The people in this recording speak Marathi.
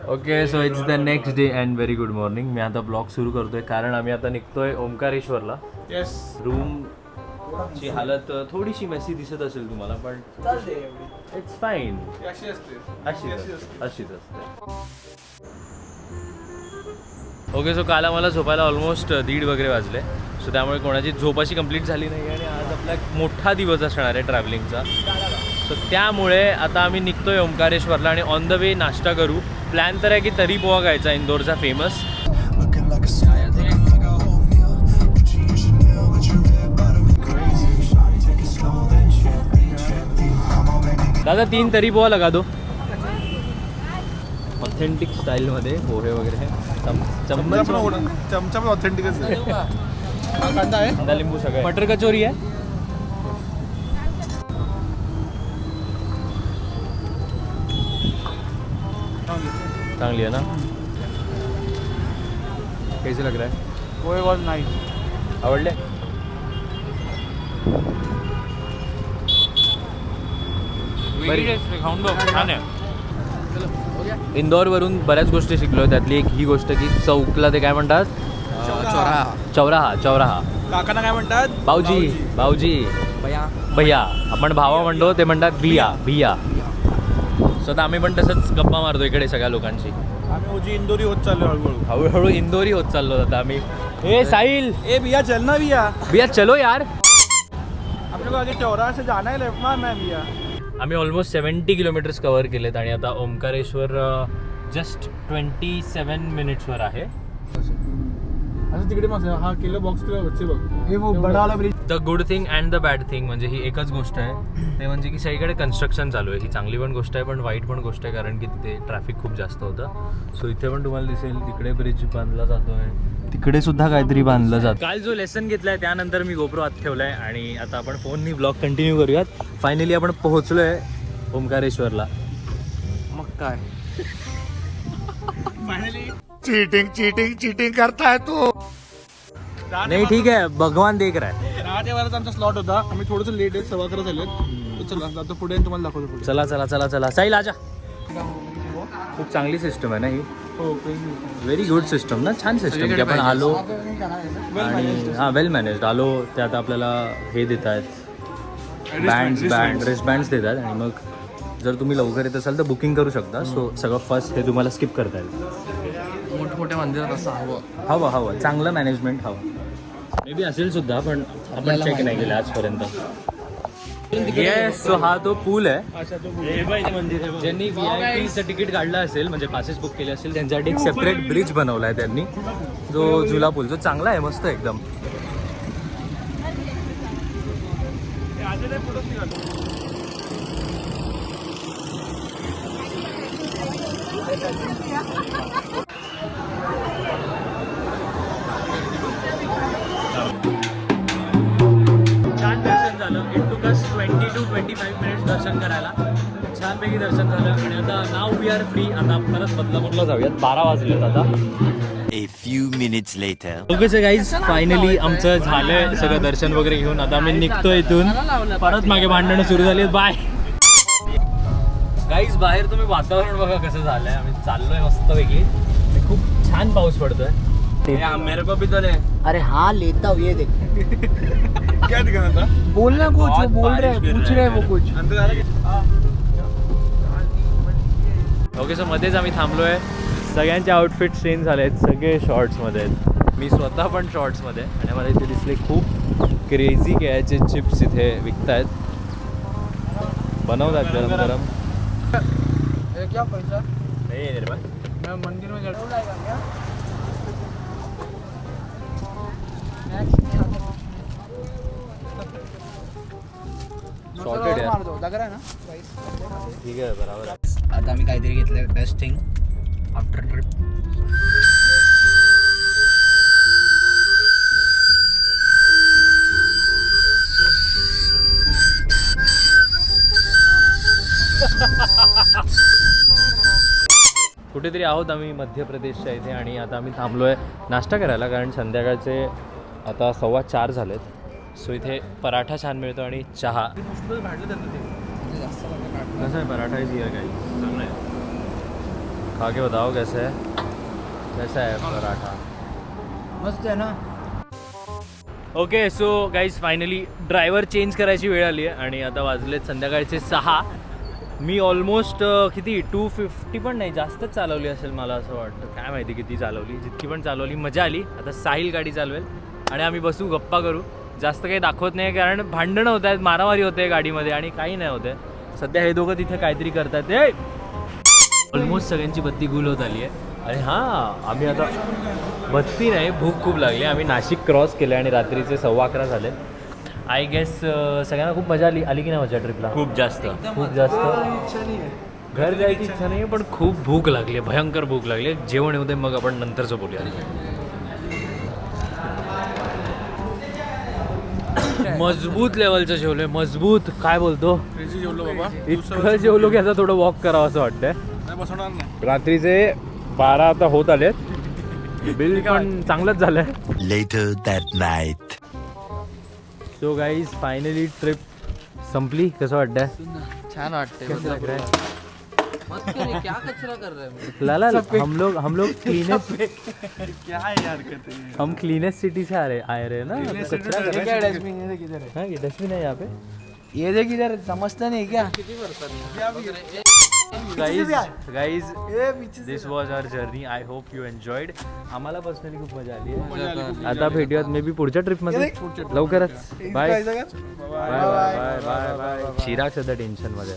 Okay so it's the next day and very good morning. मी आता ब्लॉग सुरू करतोय कारण आम्ही आता निघतोय ओंकारेश्वरला. येस. रूमची हालत थोडीशी मेसी दिसत असेल तुम्हाला पण इट्स फाईन. अशी असते. अशीच असते. ओके सो काल आम्हाला झोपायला ऑलमोस्ट 1:30 वगैरे वाजले. सो त्यामुळे कोणाची झोप अशी कंप्लीट झाली नाही आणि आज आपला एक मोठा दिवस असणार आहे ट्रॅव्हलिंगचा. सो त्यामुळे आता आम्ही निघतोय ओंकारेश्वरला आणि ऑन द वे नाश्ता करू. प्लॅन तर आहे की तरी पोहा खायचा, इंदोरचा फेमस. दादा 3 तरी पोहा लगा दो. ऑथेंटिक स्टाईलमध्ये पोहे वगैरे चमचा पण ऑथेंटिकच आहे. कांदा आहे, कांदा लिंबू सगळं. मटर कचोरी आहे. चांगली आहे ना. कैसे लग रहा है? पोहे वॉज नाईस. आवडले? खाऊन बघ, छान आहे. इंदोरवरून बऱ्याच गोष्टी शिकलो. त्यातली एक ही गोष्ट की चौकला ते काय म्हणतात? चौराहा. काकांना काय म्हणतात? भाऊजी भैया. आपण भावा म्हणतो, ते म्हणतात भिया. सो आता आम्ही पण तसंच गप्पा मारतो इकडे सगळ्या लोकांशी. आम्ही ओजी इंदोरी होत चाललो हळूहळू इंदोरी होत चाललो आता आम्ही. ए साहिल, ए भैया चल ना भैया चलो यार. आपल्या को आगे चौराहा से जाना है, लेफ्ट मारना है भैया. आम्ही ऑलमोस्ट 70 किलोमीटर्स कव्हर केलेत आणि आता ओंकारेश्वर जस्ट 27 मिनिट्सवर आहे. असं तिकडे मग हा किलो बॉक्स किलो बच्चे बघ. हे वो बडा वाला bridge. The good thing and the bad thing म्हणजे ही एकच गोष्ट आहे, ते म्हणजे की सगळीकडे कन्स्ट्रक्शन चालू आहे. ही चांगली पण गोष्ट आहे पण वाईट पण गोष्ट आहे कारण की तिथे ट्रॅफिक खूप जास्त होतं. सो इथे पण तुम्हाला दिसेल तिकडे ब्रिज बांधला जातोय, तिकडे सुद्धा काहीतरी बांधलं जातं. काल जो लेसन घेतलाय त्यानंतर मी गोप्रो आत ठेवलाय आणि आता आपण फोननी ब्लॉग कंटिन्यू करूयात. फायनली आपण पोहोचलोय ओंकारेश्वरला. मग काय फायनली चीटिंग करता है तू. नाही ठीक आहे, भगवान देख रहा है. 10 वाजता आमचा स्लॉट होता. आम्ही थोडंसं लेट आहे, 11:15 झालेत. चला जातो पुढे आणि तुम्हाला दाखवतो पुढे. चला साहिल आजा. खूप चांगली सिस्टम आहे ना ही. हो, व्हेरी गुड सिस्टम ना. छान सिस्टम की आपण आलो आणि हां वेल मॅनेज्ड आलो. त्यात आपल्याला हे देत आहेत रिस्टबँड्स देत आहेत आणि मग जर तुम्ही लवकर येत असाल तर बुकिंग करू शकता. सो सगळं फर्स्ट हे तुम्हाला स्किप करता येईल. मोठमोठ्या मंदिरात असं हवं चांगलं मॅनेजमेंट हवं. मे बी असेल सुद्धा पण आपण चेक नाही केलं आजपर्यंत. येस, सो हा तो पूल आहे. ज्यांनी VIP तिकीट काढलं असेल म्हणजे पासेस बुक केले असेल त्यांच्यासाठी एक सेपरेट ब्रिज बनवला आहे त्यांनी, जो झुला पूल, जो चांगला आहे, मस्त एकदम. छान दर्शन झालं. It took us 20 to 25 minutes दर्शन करायला. छानपैकी दर्शन झालं आणि आता नाव वी आर फ्री. आता परत बदलापूरला जाऊयात. 12 वाजलेत आता. A few minutes later. Okay so guys, finally आमचं झालंय सगळं दर्शन वगैरे घेऊन. आता आम्ही निघतोय इथून. परत मागे भांडणं सुरू झाली. Bye guys. बाहेर तुम्ही वातावरण बघा कसं झालंय. आम्ही चाललोय मस्तपैकी. खूप छान पाऊस पडतोय. मेरे को भी तो ले. अरे हाँ लेता हूँ, ये देख. क्या दिखाना था? बोलना कुछ, वो बोल रहे हैं, पूछ रहे हैं वो कुछ. अंदर जा रहा है. ओके सो मध्येच आम्ही थांबलोय. सगळ्यांचे आउटफिट चेंज झाले आहेत. सगळे शॉर्ट्समध्ये आहेत. मी स्वतः पण शॉर्ट्समध्ये. आणि मला इथे दिसले खूप क्रेझी केळ्याचे चिप्स इथे विकत आहेत. बनवतात गरम गरम. क्या पैसा? नाही रे बाय. मैं मंदिर में जाऊंगा क्या? सॉर्टेड आहे. लग रहा है ना. ठीक आहे, बरोबर आहे. आता आम्ही काहीतरी घेतलं बेस्ट थिंग आफ्टर ट्रिप. कुठेतरी आहोत आम्ही मध्य प्रदेशच्या इथे आणि आता आम्ही थांबलोय नाश्ता करायला कारण संध्याकाळचे आता 4:15 झालेत. सो इथे पराठा छान मिळतो आणि चहा. कसं आहे पराठा? Is here guys. चांगला आहे. खा के बताओ कैसा है पराठा. मस्त आहे ना. Okay so guys finally driver change करायची वेळ आली आहे आणि आता वाजलेत संध्याकाळचे 6. मी ऑलमोस्ट किती 250 पण नाही जास्तच चालवली असेल मला असं वाटतं. काय माहिती किती चालवली, जितकी पण चालवली मजा आली. आता साहिल गाडी चालवेल आणि आम्ही बसू गप्पा करू. जास्त काही दाखवत नाही कारण भांडणं होत आहेत, मारामारी होते गाडीमध्ये आणि काही नाही होते. सध्या हे दोघं तिथे काहीतरी करतात. ते ऑलमोस्ट सगळ्यांची बत्ती गुल होत आली आहे. आणि हां आम्ही आता बत्ती नाही, भूक खूप लागली. आम्ही नाशिक क्रॉस केलं आणि रात्रीचे 11:15 झाले. आय गेस सगळ्यांना खूप मजा आली की नाही मजा ट्रिपला? खूप जास्त घर जायची इच्छा नाही पण खूप भूक लागली, भयंकर भूक लागली. जेवण येऊ दे मग आपण नंतरचं बोलूया. मजबूत लेवलचं जेवलोय, मजबूत. काय बोलतो, क्रेझी जेवलो बाबा. इतकं जेवलो की आता थोडं वॉक करावं असं वाटतंय. नाही बसवणार नाही. रात्रीचे 12 आता होत आलेत. बिल पण चांगलंच झालंय. Later that night. So guys finally trip संपली. कसं वाटतंय? छान वाटते. कैसा लग रहा है? मस्त आहे. क्या कचरा कर रहा है? लाला हम लोग क्लीनेस्ट क्या है यार कहते हैं. हम क्लीनेस्ट सिटी से आए रहे हैं ना. कचरा कर ये रहे क्या हैं. डस्टबिन है किधर है? हाँ, ये डस्टबिन है यहाँ पे. ये देख इधर, समझता नहीं क्या? Guys this was our journey. I hope you enjoyed. आम्हाला पर्सनली खूप मजा आली आहे. आता भेटूयात मे बी पुढच्या ट्रिपमध्ये लवकरच. Bye bye bye bye bye. Chirag सध्या टेन्शनमध्ये.